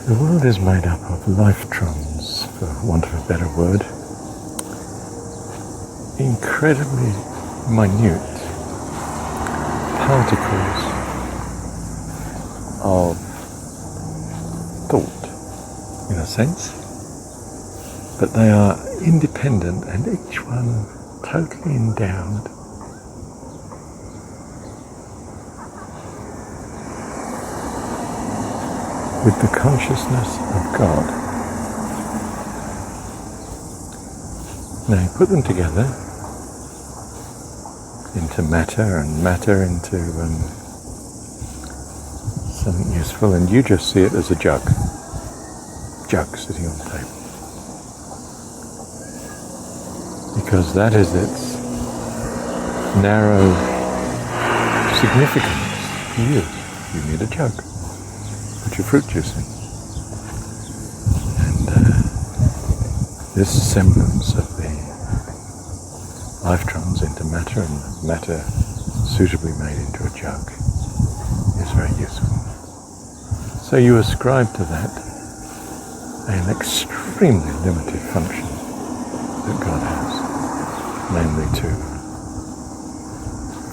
The world is made up of liyftronz, for want of a better word, incredibly minute particles of thought, in a sense, but they are independent and each one totally endowed with the consciousness of God. Now you put them together into matter and matter into something useful, and you just see it as a jug sitting on the table. Because that is its narrow significance to you. You need a jug. Put your fruit juice in. And this semblance of the liyftronz into matter and matter suitably made into a jug is very useful. So you ascribe to that an extremely limited function that God has, namely to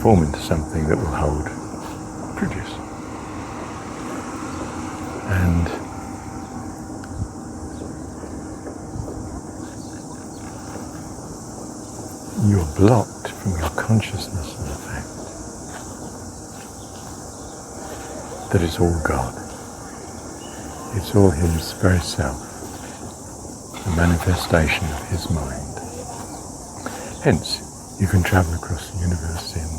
form into something that will hold produce. And you're blocked from your consciousness of the fact that it's all God. It's all His very self, a manifestation of His mind. Hence, you can travel across the universe in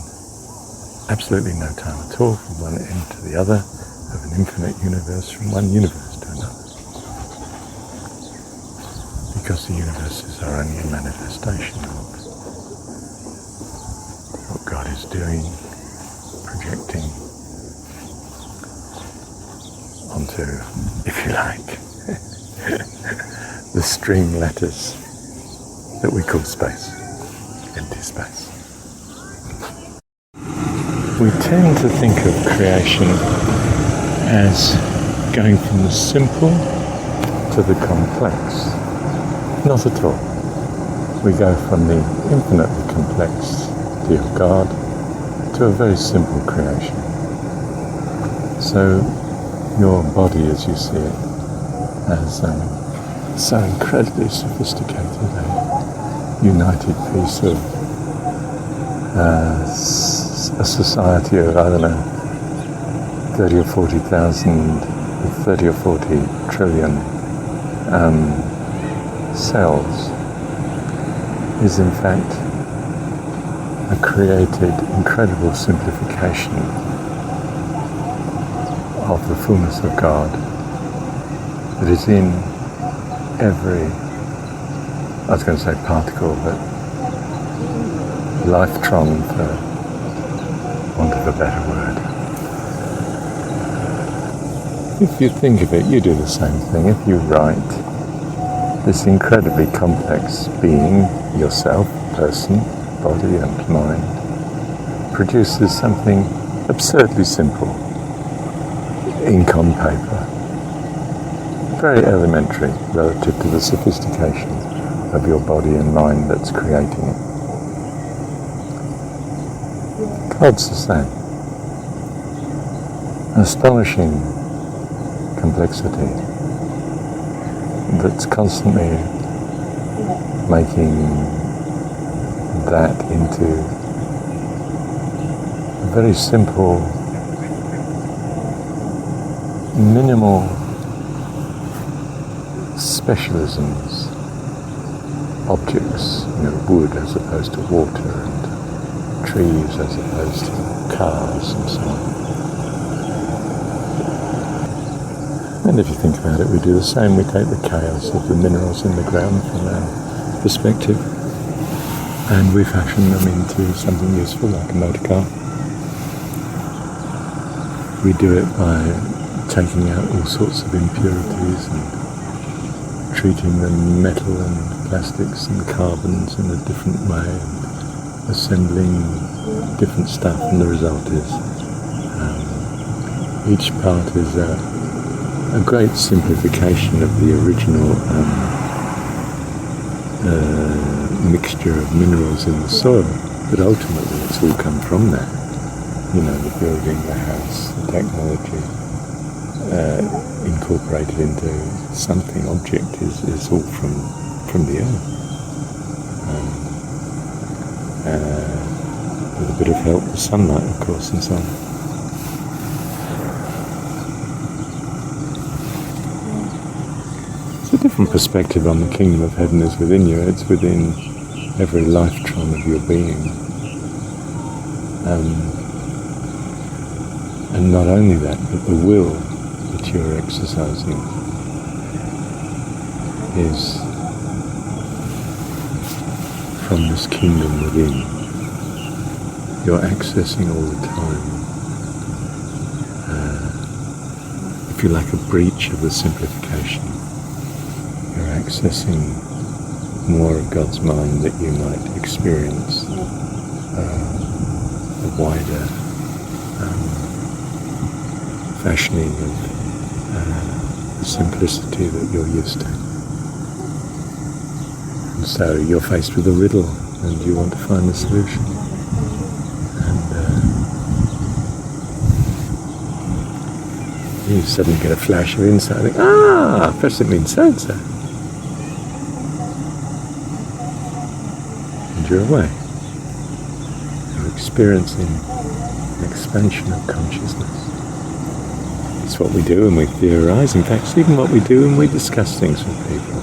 absolutely no time at all, from one end to the other of an infinite universe, from one universe to another. Because the universes are only a manifestation of what God is doing, projecting onto, if you like, the string lattice that we call space, empty space. We tend to think of creation as going from the simple to the complex. Not at all. We go from the infinitely complexity of God to a very simple creation. So your body, as you see it, as so incredibly sophisticated, a united piece of a society of, I don't know, 30 or 40,000, 30 or 40 trillion cells is in fact a created incredible simplification of the fullness of God that is in every, I was going to say particle, but liyftron, for want of a better word. If you think of it, you do the same thing. If you write, this incredibly complex being, yourself, person, body and mind, produces something absurdly simple, ink on paper, very elementary relative to the sophistication of your body and mind that's creating it. God's the same. Astonishing complexity that's constantly making that into very simple, minimal specialisms, objects, wood as opposed to water, and trees as opposed to cars, and so on. And if you think about it, we do the same. We take the chaos of the minerals in the ground from our perspective, and we fashion them into something useful, like a motor car. We do it by taking out all sorts of impurities and treating the metal and plastics and carbons in a different way, and assembling different stuff, and the result is each part is a a great simplification of the original mixture of minerals in the soil, but ultimately it's all come from that. You know, the building, the house, the technology, incorporated into something, object is all from the earth. With a bit of help with sunlight, of course, and so on. It's a different perspective on the kingdom of heaven is within you. It's within every lifetron of your being. And not only that, but the will that you're exercising is from this kingdom within. You're accessing all the time, if you like, a breach of the simplification. You're accessing more of God's mind that you might experience a wider fashioning of the simplicity that you're used to. And so you're faced with a riddle and you want to find the solution. You suddenly get a flash of insight, think, perhaps it means so-and-so. And you're away. You're experiencing an expansion of consciousness. It's what we do when we theorize. In fact, it's even what we do when we discuss things with people.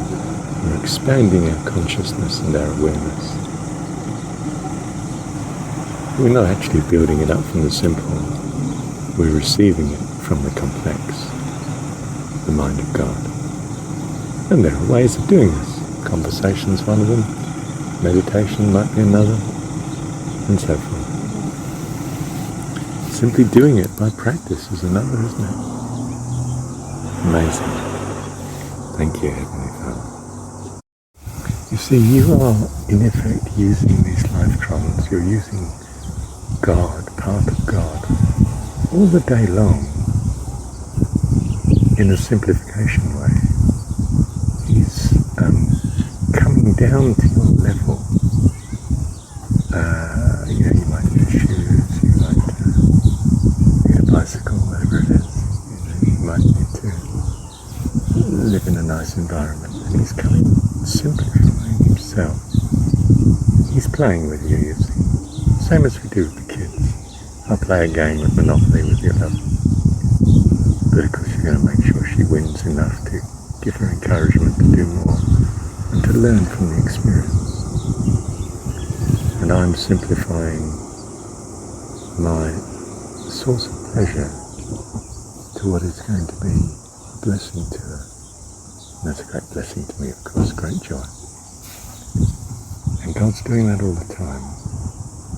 We're expanding our consciousness and our awareness. We're not actually building it up from the simple. We're receiving it from the complex, the mind of God. And there are ways of doing this. Conversation's one of them, meditation might be another, and so forth. Simply doing it by practice is another, isn't it? Amazing. Thank you, Heavenly Father. You see, you are in effect using these lifetrons. You're using God, part of God, all the day long, in a simplification way. He's coming down to your level. You might need shoes, you might need a bicycle, whatever it is. You might need to live in a nice environment. And he's coming, simplifying himself. He's playing with you, you see. Same as we do with the kids. I'll play a game of Monopoly with your love. But of course you're going to make sure she wins enough to give her encouragement to do more and to learn from the experience. And I'm simplifying my source of pleasure to what is going to be a blessing to her. And that's a great blessing to me, of course, great joy. And God's doing that all the time.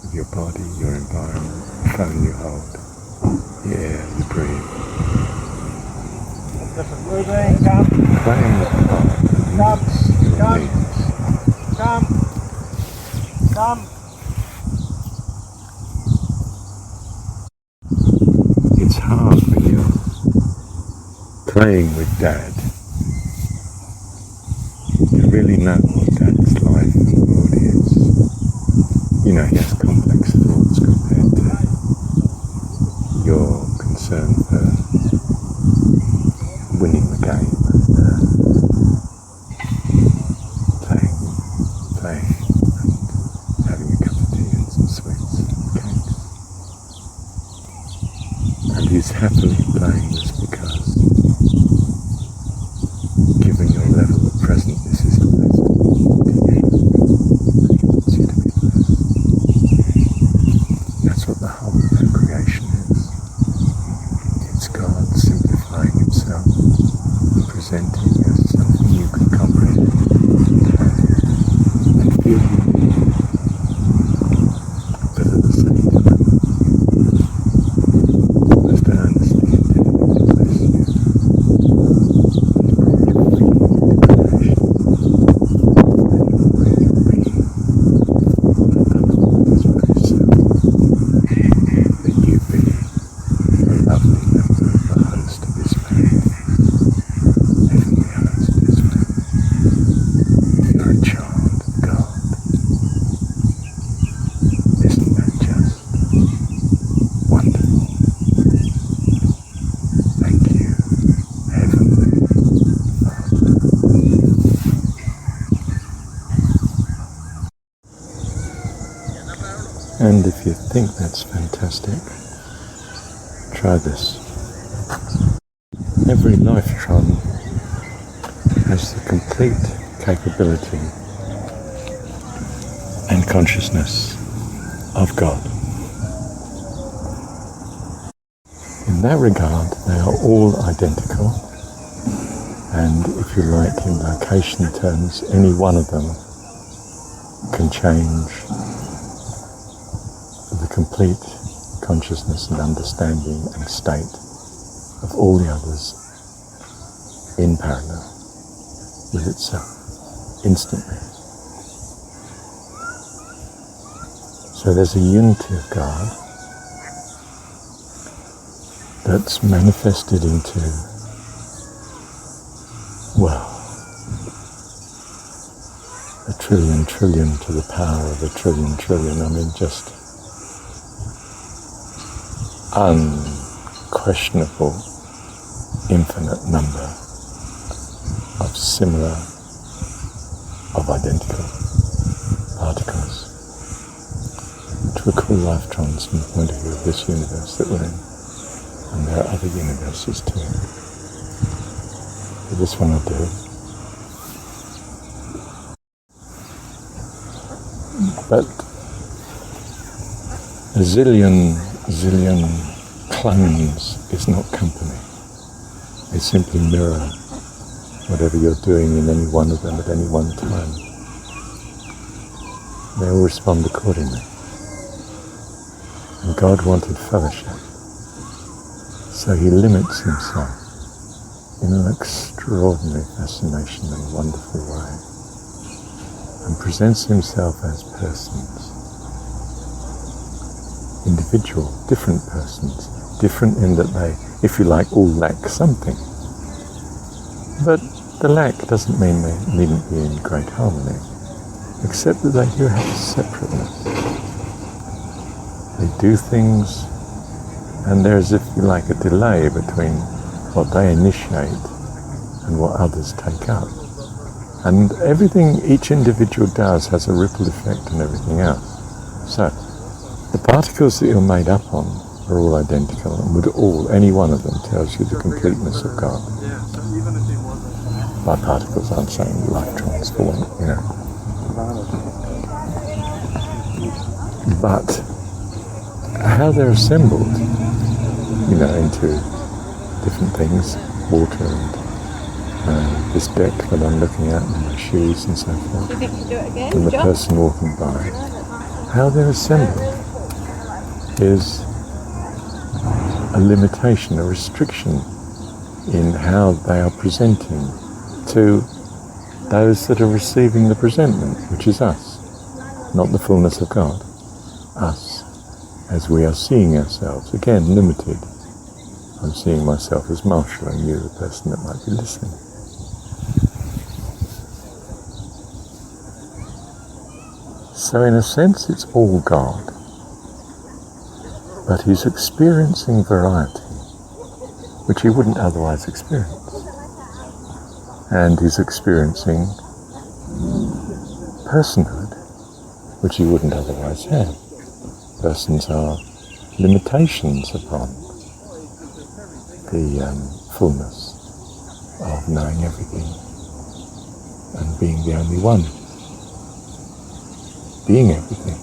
With your body, your environment, the phone you hold, the air you breathe. Playing with the heart and needs. Come. It's hard when you're playing with Dad to really know what Dad's life and world is. You know, he has complex thoughts compared to your concern for winning the game and playing and having a cup of tea and some sweets and cakes. And he's happily playing this because, given your level of presentness, is a blessing to you. He wants you to be blessed. That's what the whole of our creation is. It's God simplifying himself and presenting as something you can comprehend and feel you need. But at the same time, most earnestly intending to bless you. That you be a lovely member of the host of his family. And if you think that's fantastic, try this. Every liyftron has the complete capability and consciousness of God. In that regard, they are all identical, and if you like, in location terms, any one of them can change the complete consciousness and understanding and state of all the others in parallel with itself, instantly. So there's a unity of God that's manifested into, well, a trillion to the power of a trillion. I mean, just unquestionable infinite number of similar, of identical particles, which we call liyftrons from the point of view of this universe that we're in. And there are other universes too. But this one will do. But a zillion clones is not company. They simply mirror whatever you're doing in any one of them at any one time. They all respond accordingly. And God wanted fellowship. So he limits himself in an extraordinary fascination and wonderful way, and presents himself as persons, individual, different persons, different in that they, if you like, all lack something. But the lack doesn't mean they needn't be in great harmony, except that they do have a separateness. They do things, and there's, if you like, a delay between what they initiate and what others take up. And everything each individual does has a ripple effect on everything else. So, the particles that you're made up on are all identical, and would all, any one of them tells you the completeness of God. By particles, I'm saying liyftrons for one, you know. But how they're assembled, you know, into different things, water and this deck that I'm looking at, and my shoes and so forth, do you think you do it again, and the John? person walking by, how they're assembled is a limitation, a restriction in how they are presenting to those that are receiving the presentment, which is us, not the fullness of God, us, as we are seeing ourselves, again limited. I'm seeing myself as Marshall and you, the person that might be listening. So in a sense it's all God, but he's experiencing variety, which he wouldn't otherwise experience. And he's experiencing personhood, which he wouldn't otherwise have. Persons are limitations upon the fullness of knowing everything and being the only one. Being everything.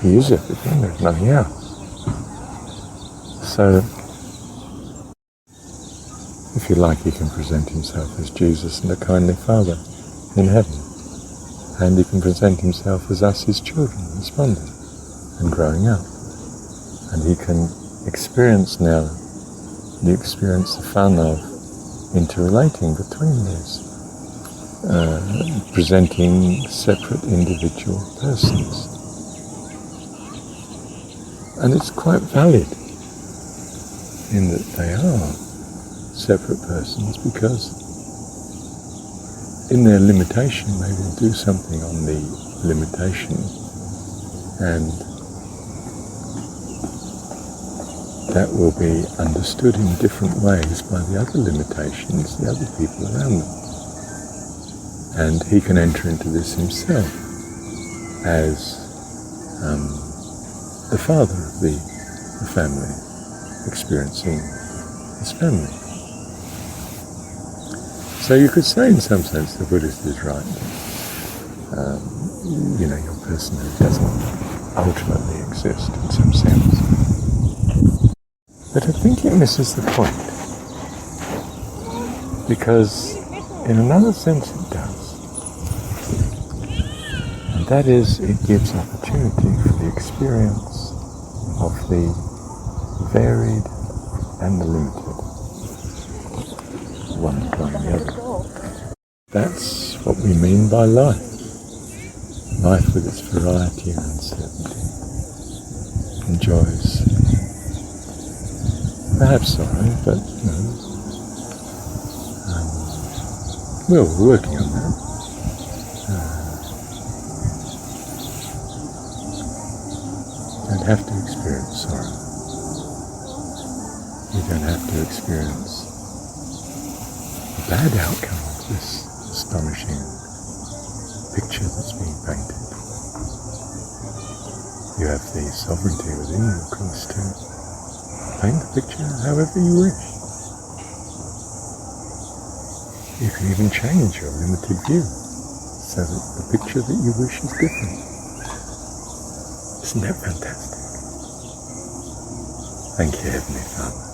He is everything, there's nothing else. So, if you like, he can present himself as Jesus and a kindly Father in heaven. And he can present himself as us, his children, responding and growing up. And he can experience now the fun of interrelating between these, presenting separate individual persons. And it's quite valid in that they are separate persons, because in their limitation they will do something on the limitation, and that will be understood in different ways by the other limitations, the other people around them. And he can enter into this himself as the father of the family experiencing his family. So you could say in some sense the Buddhist is right. Your personhood doesn't ultimately exist in some sense. But I think it misses the point. Because in another sense it does. And that is, it gives opportunity for the experience of the varied and the limited, one upon the other. That's what we mean by life. Life with its variety and uncertainty, and joys. Perhaps sorrow, but we're working on that. You don't have to experience sorrow. You don't have to experience a bad outcome of this astonishing picture that's being painted. You have the sovereignty within you, of course, to paint the picture however you wish. You can even change your limited view so that the picture that you wish is different. Isn't that fantastic? Thank you, Heavenly Father.